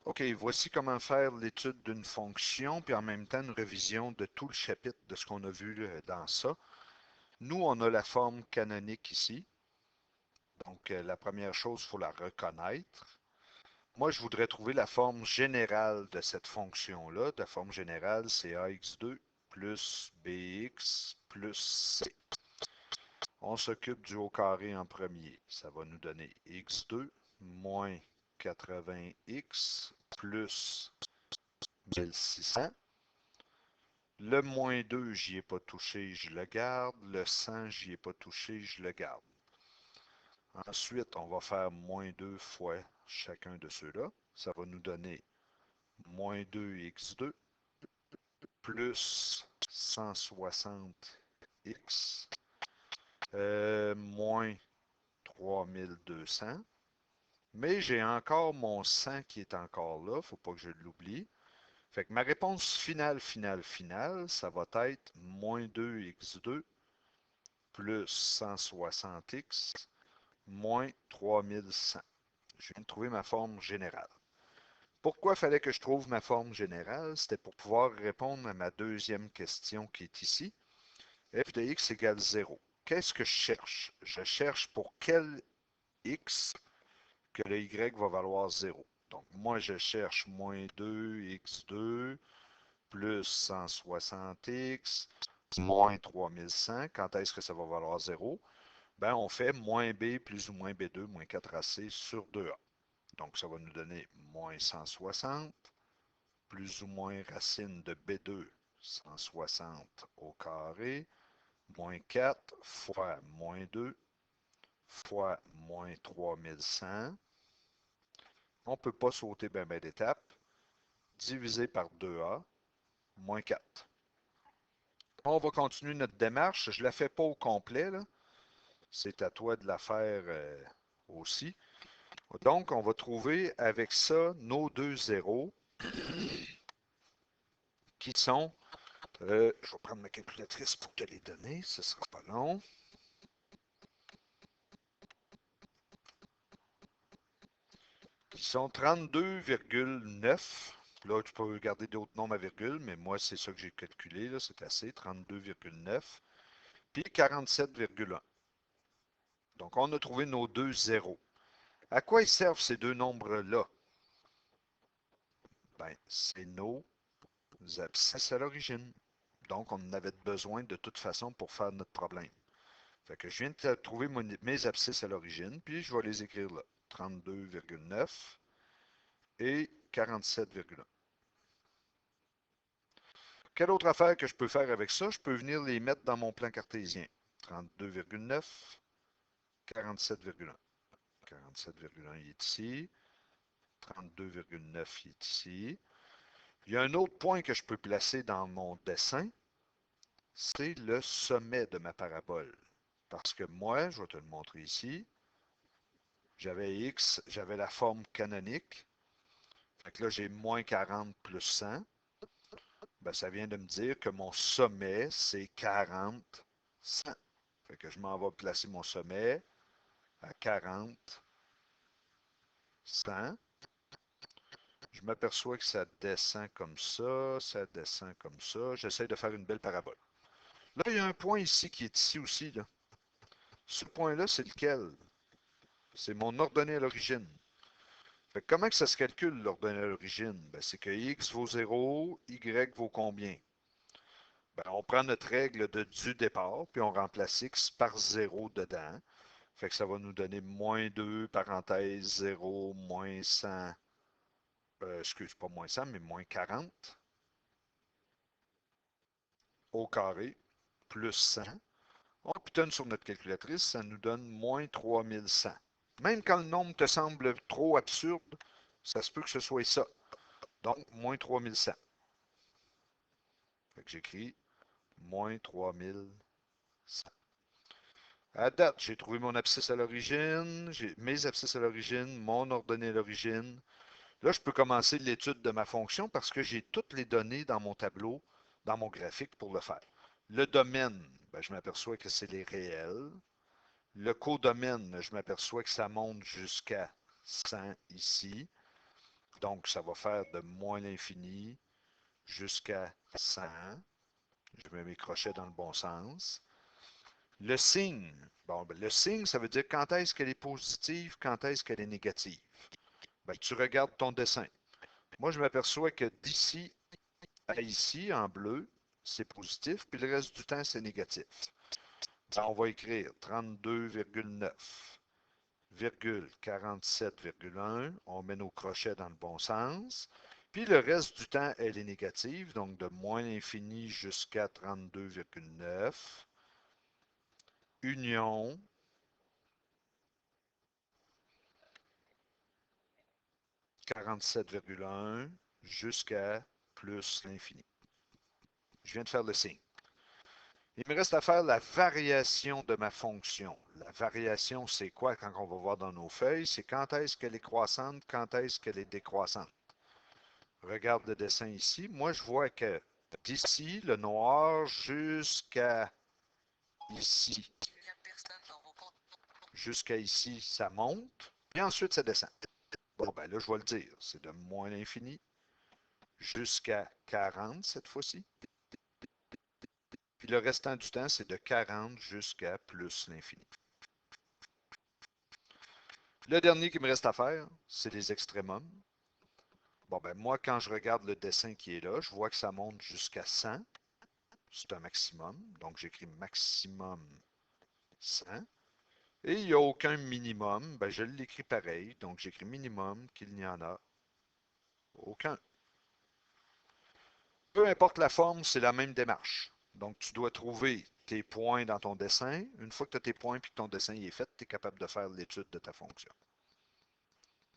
OK, voici comment faire l'étude d'une fonction, puis en même temps une révision de tout le chapitre de ce qu'on a vu dans ça. Nous, on a la forme canonique ici. Donc, la première chose, il faut la reconnaître. Moi, je voudrais trouver la forme générale de cette fonction-là. La forme générale, c'est ax2 plus bx plus c. On s'occupe du haut carré en premier. Ça va nous donner x2 moins 80x plus 1600. Le moins 2, j'y ai pas touché, je le garde. Le 100, j'y ai pas touché, je le garde. Ensuite, on va faire moins 2 fois chacun de ceux-là. Ça va nous donner moins 2x2 plus 160x moins 3200. Mais j'ai encore mon 100 qui est encore là, faut pas que je l'oublie. Fait que ma réponse finale, ça va être moins 2x2 plus 160x moins 3100. Je viens de trouver ma forme générale. Pourquoi il fallait que je trouve ma forme générale? C'était pour pouvoir répondre à ma deuxième question qui est ici. F de x égale 0. Qu'est-ce que je cherche? Je cherche pour quel x que le y va valoir 0. Donc, moi, je cherche moins 2x2 plus 160x moins 3100. Quand est-ce que ça va valoir 0? Ben, on fait moins b plus ou moins b2 moins 4ac sur 2a. Donc, ça va nous donner moins 160 plus ou moins racine de b2 160 au carré moins 4 fois moins 2 fois moins 3100. On ne peut pas sauter ben d'étapes. Divisé par 2a, moins 4. On va continuer notre démarche. Je ne la fais pas au complet. C'est à toi de la faire aussi. Donc, on va trouver avec ça nos deux zéros qui sont, je vais prendre ma calculatrice pour te les donner, ce ne sera pas long. Qui sont 32,9. Là, tu peux regarder d'autres nombres à virgule, mais moi, c'est ça que j'ai calculé, là, c'est assez, 32,9. Puis 47,1. Donc, on a trouvé nos deux zéros. À quoi ils servent ces deux nombres-là? Ben, c'est nos abscisses à l'origine. Donc, on en avait besoin de toute façon pour faire notre problème. Fait que je viens de trouver mes abscisses à l'origine, puis je vais les écrire là. 32,9 et 47,1. Quelle autre affaire que je peux faire avec ça? Je peux venir les mettre dans mon plan cartésien. 32,9, 47,1. 47,1 il est ici. 32,9 il est ici. Il y a un autre point que je peux placer dans mon dessin, c'est le sommet de ma parabole. Parce que moi, je vais te le montrer ici, j'avais x, j'avais la forme canonique. Fait que là, j'ai moins 40 plus 100. Ben, ça vient de me dire que mon sommet, c'est 40, 100. Fait que je m'en vais placer mon sommet à 40, 100. Je m'aperçois que ça descend comme ça descend comme ça. J'essaie de faire une belle parabole. Là, il y a un point ici qui est ici aussi, là. Ce point-là, c'est lequel? C'est mon ordonnée à l'origine. Fait que comment que ça se calcule, l'ordonnée à l'origine? Ben, c'est que x vaut 0, y vaut combien? Ben, on prend notre règle du départ, puis on remplace x par 0 dedans. Fait que ça va nous donner moins 2, parenthèse 0, moins 100, excuse, pas moins 100, mais moins 40 au carré, plus 100. On putonne sur notre calculatrice, ça nous donne moins 3100. Même quand le nombre te semble trop absurde, ça se peut que ce soit ça. Donc, moins 3100. Fait que j'écris moins 3100. À date, j'ai trouvé mon abscisse à l'origine, j'ai mes abscisses à l'origine, mon ordonnée à l'origine. Là, je peux commencer l'étude de ma fonction parce que j'ai toutes les données dans mon tableau, dans mon graphique pour le faire. Le domaine, ben, je m'aperçois que c'est les réels. Le codomaine, je m'aperçois que ça monte jusqu'à 100 ici. Donc, ça va faire de moins l'infini jusqu'à 100. Je mets mes crochets dans le bon sens. Le signe. Bon, ben, le signe, ça veut dire quand est-ce qu'elle est positive, quand est-ce qu'elle est négative. Ben, tu regardes ton dessin. Moi, je m'aperçois que d'ici à ici, en bleu, c'est positif, puis le reste du temps, c'est négatif. Ben, on va écrire 32,9, 47,1. On met nos crochets dans le bon sens. Puis le reste du temps, elle est négative, donc de moins l'infini jusqu'à 32,9. Union 47,1 jusqu'à plus l'infini. Je viens de faire le signe. Il me reste à faire la variation de ma fonction. La variation, c'est quoi quand on va voir dans nos feuilles? C'est quand est-ce qu'elle est croissante, quand est-ce qu'elle est décroissante. Regarde le dessin ici. Moi, je vois que d'ici, le noir, jusqu'à ici. Jusqu'à ici, ça monte. Et ensuite, ça descend. Bon, ben là, je vais le dire. C'est de moins l'infini jusqu'à 40 cette fois-ci. Puis le restant du temps, c'est de 40 jusqu'à plus l'infini. Le dernier qui me reste à faire, c'est les extrémums. Bon, ben moi, quand je regarde le dessin qui est là, je vois que ça monte jusqu'à 100. C'est un maximum. Donc, j'écris maximum 100. Et il n'y a aucun minimum. Ben, je l'écris pareil. Donc, j'écris minimum qu'il n'y en a aucun. Peu importe la forme, c'est la même démarche. Donc, tu dois trouver tes points dans ton dessin. Une fois que tu as tes points et que ton dessin est fait, tu es capable de faire l'étude de ta fonction.